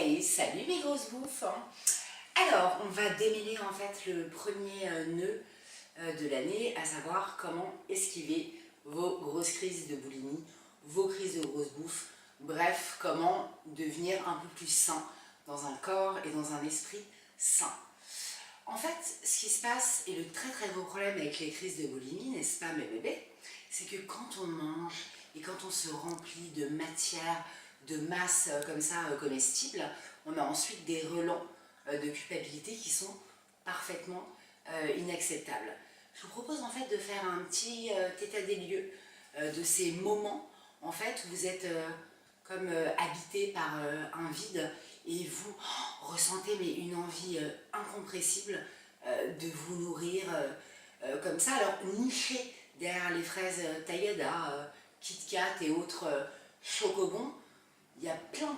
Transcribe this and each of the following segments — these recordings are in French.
Hey, salut mes grosses bouffes. Alors, on va démêler en fait le premier nœud de l'année, à savoir comment esquiver vos grosses crises de boulimie, vos crises de grosses bouffes, bref, comment devenir un peu plus sain dans un corps et dans un esprit sain. En fait, ce qui se passe, et le très très gros problème avec les crises de boulimie, n'est-ce pas mes bébés, c'est que quand on mange et quand on se remplit de matière, de masse comme ça comestible, on a ensuite des relents de culpabilité qui sont parfaitement inacceptables. Je vous propose en fait de faire un petit état des lieux de ces moments en fait où vous êtes comme habité par un vide et vous ressentez mais une envie incompressible de vous nourrir comme ça. Alors nichez derrière les fraises Tayada, Kit Kat et autres chocobons, il y a plein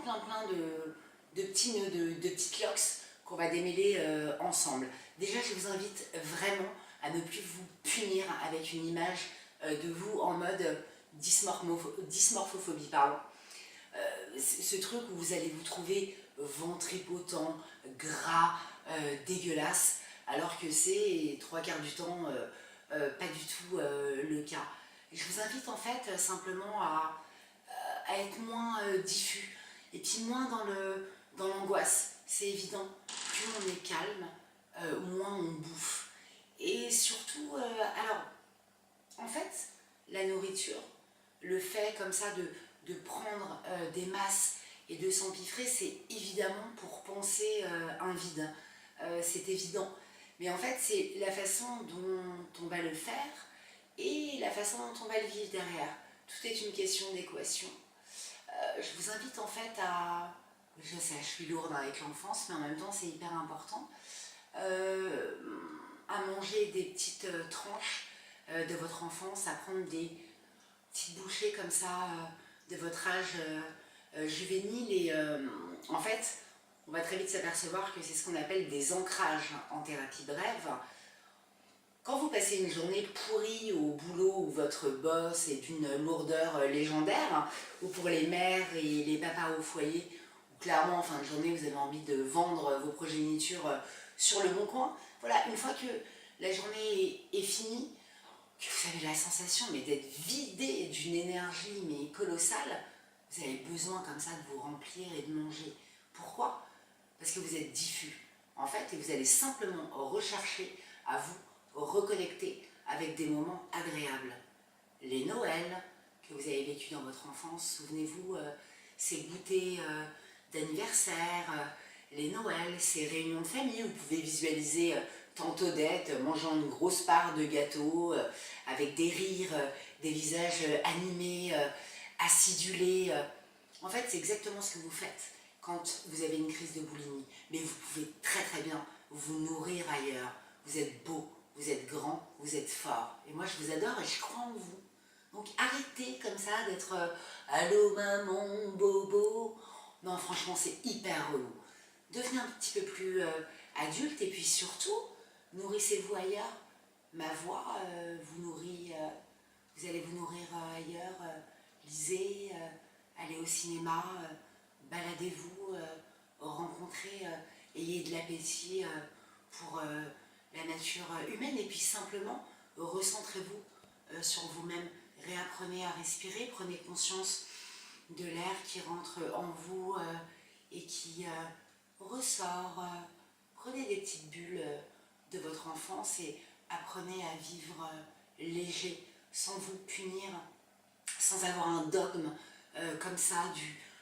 de petits nœuds, de petites locks qu'on va démêler ensemble. Déjà, je vous invite vraiment à ne plus vous punir avec une image de vous en mode dysmorphophobie. Pardon. Ce truc où vous allez vous trouver ventripotent, gras, dégueulasse, alors que c'est trois quarts du temps pas du tout le cas. Et je vous invite en fait simplement à être moins diffus et puis moins dans l'angoisse. C'est évident, plus on est calme, moins on bouffe. Et surtout, alors, en fait, la nourriture, le fait comme ça de prendre des masses et de s'empiffrer, c'est évidemment pour penser un vide. C'est évident. Mais en fait, c'est la façon dont on va le faire et la façon dont on va le vivre derrière. Tout est une question d'équation. Je vous invite en fait à... Je sais, je suis lourde avec l'enfance, mais en même temps c'est hyper important. À manger des petites tranches de votre enfance, à prendre des petites bouchées comme ça de votre âge juvénile. Et en fait, on va très vite s'apercevoir que c'est ce qu'on appelle des ancrages en thérapie brève. Quand vous passez une journée pourrie au boulot où votre boss est d'une lourdeur légendaire, ou pour les mères et les papas au foyer, où clairement en fin de journée vous avez envie de vendre vos progénitures sur le bon coin, voilà, une fois que la journée est finie, que vous avez la sensation d'être vidé d'une énergie mais colossale, vous avez besoin comme ça de vous remplir et de manger. Pourquoi? Parce que vous êtes diffus, en fait, et vous allez simplement rechercher à vous reconnecter avec des moments agréables. Les Noëls que vous avez vécu dans votre enfance, souvenez-vous, ces goûters d'anniversaire, les Noëls, ces réunions de famille où vous pouvez visualiser tante Odette mangeant une grosse part de gâteau, avec des rires, des visages animés, acidulés. En fait, c'est exactement ce que vous faites quand vous avez une crise de boulimie. Mais vous pouvez très très bien vous nourrir ailleurs. Vous êtes beau, vous êtes grand, vous êtes fort. Et moi, je vous adore et je crois en vous. Donc arrêtez comme ça d'être allô maman, bobo. Non, franchement, c'est hyper relou. Devenez un petit peu plus adulte et puis surtout, nourrissez-vous ailleurs. Ma voix vous nourrit, vous allez vous nourrir ailleurs. Lisez, allez au cinéma, baladez-vous, rencontrez, ayez de l'appétit pour la nature humaine et puis simplement recentrez-vous sur vous-même, réapprenez à respirer, prenez conscience de l'air qui rentre en vous et qui ressort. Prenez des petites bulles de votre enfance et apprenez à vivre léger, sans vous punir, sans avoir un dogme comme ça,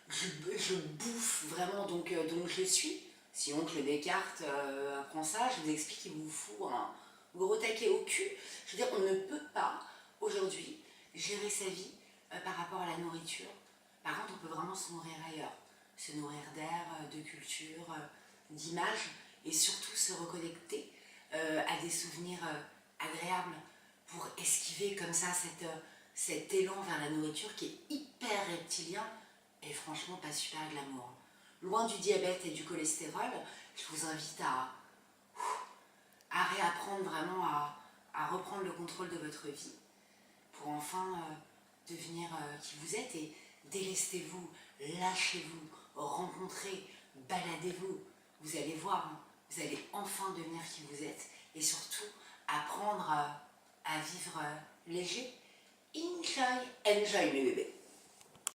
je bouffe vraiment donc je suis. Si oncle Descartes apprend ça, je vous explique qu'il vous faut un gros taquet au cul. Je veux dire, on ne peut pas aujourd'hui gérer sa vie par rapport à la nourriture. Par contre, on peut vraiment se nourrir ailleurs, se nourrir d'air, de culture, d'images et surtout se reconnecter à des souvenirs agréables pour esquiver comme ça cet élan vers la nourriture qui est hyper reptilien et franchement pas super glamour. Loin du diabète et du cholestérol, je vous invite à réapprendre vraiment à reprendre le contrôle de votre vie pour enfin devenir qui vous êtes et délestez-vous, lâchez-vous, rencontrez, baladez-vous, vous allez voir, hein, vous allez enfin devenir qui vous êtes et surtout apprendre à vivre léger. Enjoy, enjoy mes bébés.